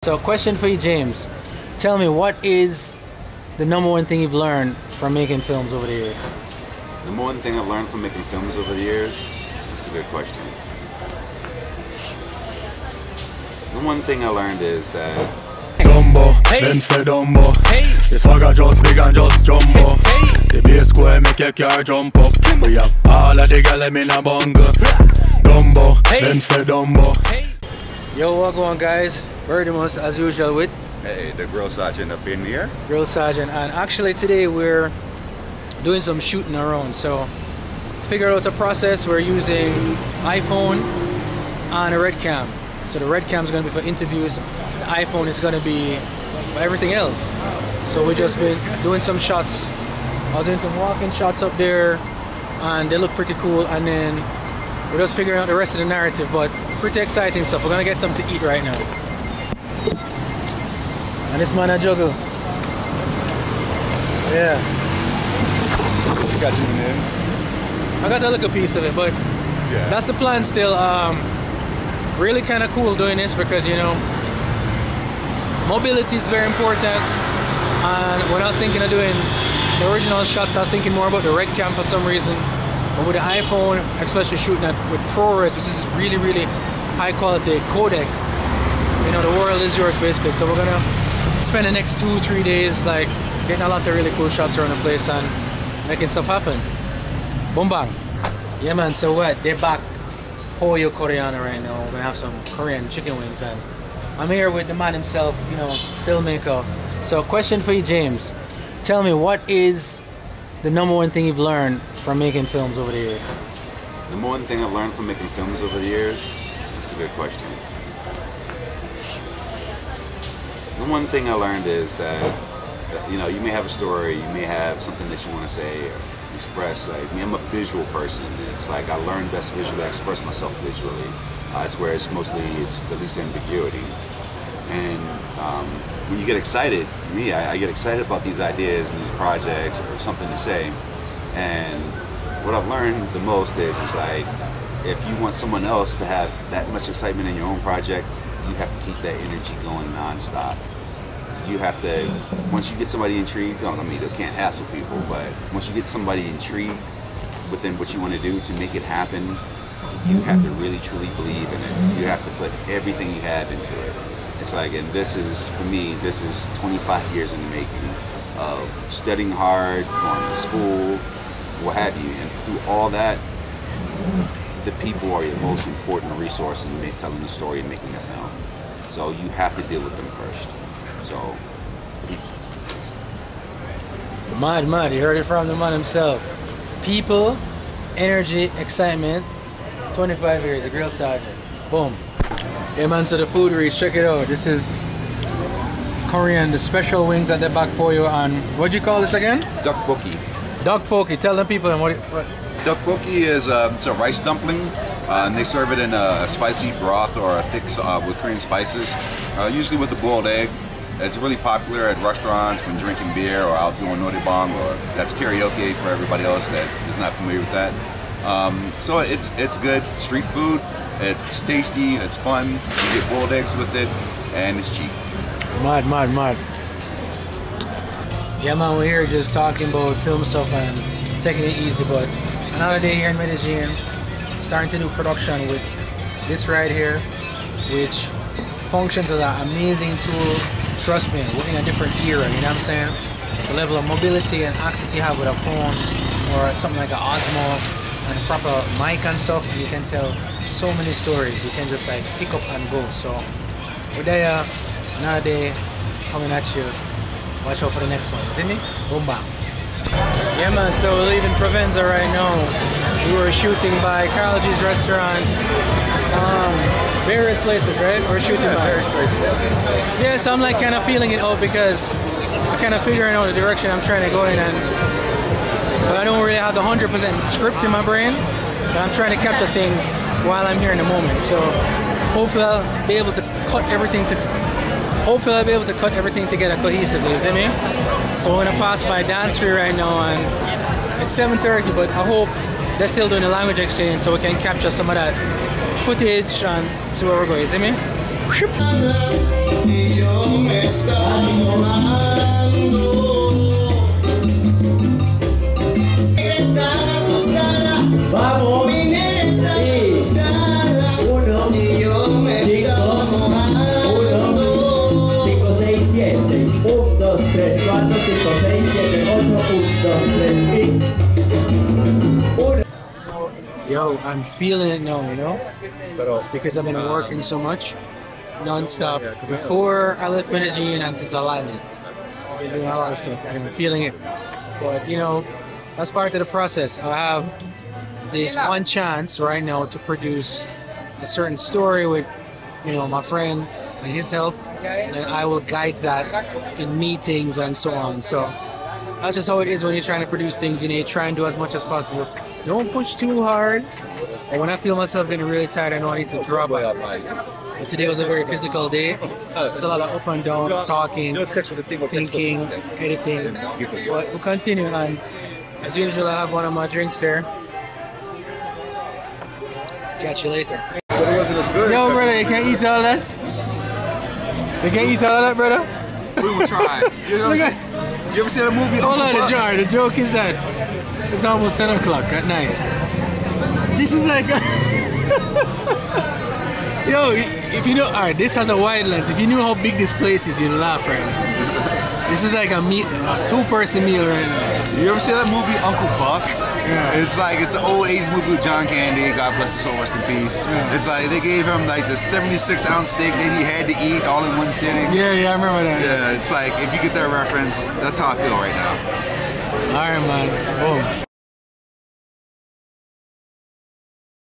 So question for you, James. Tell me, what is the #1 thing you've learned from making films over the years? The #1 thing I've learned from making films over the years? That's a good question. The one thing I learned is that Dumbo, them say Dumbo. The swagger just big and just jumbo. The bass square make your car jump up. We have all of the gal in a bungle. Dumbo, them say Dumbo. Yo, welcome on, guys. Verdimus as usual with the Grill Sergeant up in here. Grill Sergeant, and actually today we're doing some shooting around. So figure out the process. We're using iPhone and a red cam. So the red cam is going to be for interviews. The iPhone is going to be for everything else. So we just been doing some shots. I was doing some walking shots up there, and they look pretty cool. And then we're just figuring out the rest of the narrative. But pretty exciting stuff. We're gonna get something to eat right now. And this man a juggle. Yeah. Got you in. I got a little piece of it, but Yeah. that's the plan still. Really kind of cool doing this because, you know, mobility is very important. And when I was thinking of doing the original shots, I was thinking more about the red cam for some reason. But with the iPhone, especially shooting at with ProRes, which is really high quality codec, you know, the world is yours basically. So we're gonna spend the next 2-3 days like getting a lot of really cool shots around the place and making stuff happen. Boom bang. Yeah man, so what? They're back Pollo Koreana right now. We're gonna have some Korean chicken wings, and I'm here with the man himself, you know, filmmaker. So question for you, James. Tell me, what is the #1 thing you've learned from making films over the years? The #1 thing I've learned from making films over the years? That's a good question. The one thing I learned is that, you know, you may have a story, you may have something that you want to say or express. Like me, I'm a visual person. It's like I learn best visually, I express myself visually. It's where it's the least ambiguity. And when you get excited, I get excited about these ideas and these projects or something to say. And what I've learned the most is like, if you want someone else to have that much excitement in your own project, you have to keep that energy going nonstop. You have to, once you get somebody intrigued, I mean, you can't hassle people, but once you get somebody intrigued within what you want to do to make it happen, you have to really truly believe in it. You have to put everything you have into it. It's like, and this is, for me, this is 25 years in the making of studying hard, going to school, what have you. And through all that, the people are your most important resource in telling the story and making a film. So you have to deal with them first. So, Mad, you heard it from the man himself. People, energy, excitement, 25 years, the Grill Sergeant. Boom. Yeah man, so the food reach, check it out. This is Korean, the special wings at the back pollo, and what'd you call this again? Tteokbokki. Tteokbokki. Tell the people what. Tteokbokki is it's a rice dumpling, and they serve it in a spicy broth or a thick with Korean spices, usually with a boiled egg. It's really popular at restaurants when drinking beer or out doing noraebang, or that's karaoke for everybody else that is not familiar with that. So it's good street food. It's tasty, it's fun, you get boiled eggs with it, and it's cheap. Mad. Yeah man, we're here just talking about film stuff and taking it easy, but another day here in Medellin, starting to do production with this right here, which functions as an amazing tool. Trust me, we're in a different era, you know what I'm saying? The level of mobility and access you have with a phone or something like an Osmo and a proper mic and stuff, you can tell so many stories. You can just like pick up and go. So we're there, another day coming at you. Watch out for the next one. See me? Boom bam. Yeah man, so we're leaving Provenza right now. We were shooting by Carl G's restaurant. Various places, right? We're shooting by various places. Yeah, so I'm like kind of feeling it out because I'm kind of figuring out the direction I'm trying to go in, but I don't really have the 100% script in my brain. But I'm trying to capture things while I'm here in the moment. So hopefully I'll be able to cut everything together cohesively, you see me? So we're gonna pass by Dance Free right now, and it's 7:30, but I hope they're still doing the language exchange so we can capture some of that footage and see where we're going, you see me? trip. Vamos. Yo, I'm feeling it now, you know? Because I've been working so much, non-stop. Before I left Medellin and since I landed, I've been doing a lot of stuff and I'm feeling it. But, you know, that's part of the process. I have this one chance right now to produce a certain story with, you know, my friend and his help, and I will guide that in meetings and so on. So that's just how it is when you're trying to produce things. You know, you try and do as much as possible. Don't push too hard. And when I feel myself getting really tired, I know I need to drop it. But today was a very physical day. There's a lot of up and down, talking, thinking, editing. But we'll continue, and as usual, I have one of my drinks there. Catch you later. Yo, brother, you can't eat all that? You can't eat all of that, brother? We will try. You ever seen a movie? Hold on, the jar. The joke is that it's almost 10 o'clock at night. This is like... Yo, if you know... Alright, this has a wide lens. If you knew how big this plate is, you'd laugh right now. This is like a two-person meal right now. You ever see that movie, Uncle Buck? Yeah. It's like, it's an old 80s movie with John Candy, God bless his soul, rest in peace. Yeah. It's like, they gave him like the 76-ounce steak that he had to eat all in one sitting. Yeah, I remember that. Yeah, it's like, if you get that reference, that's how I feel right now. Alright, man. Boom.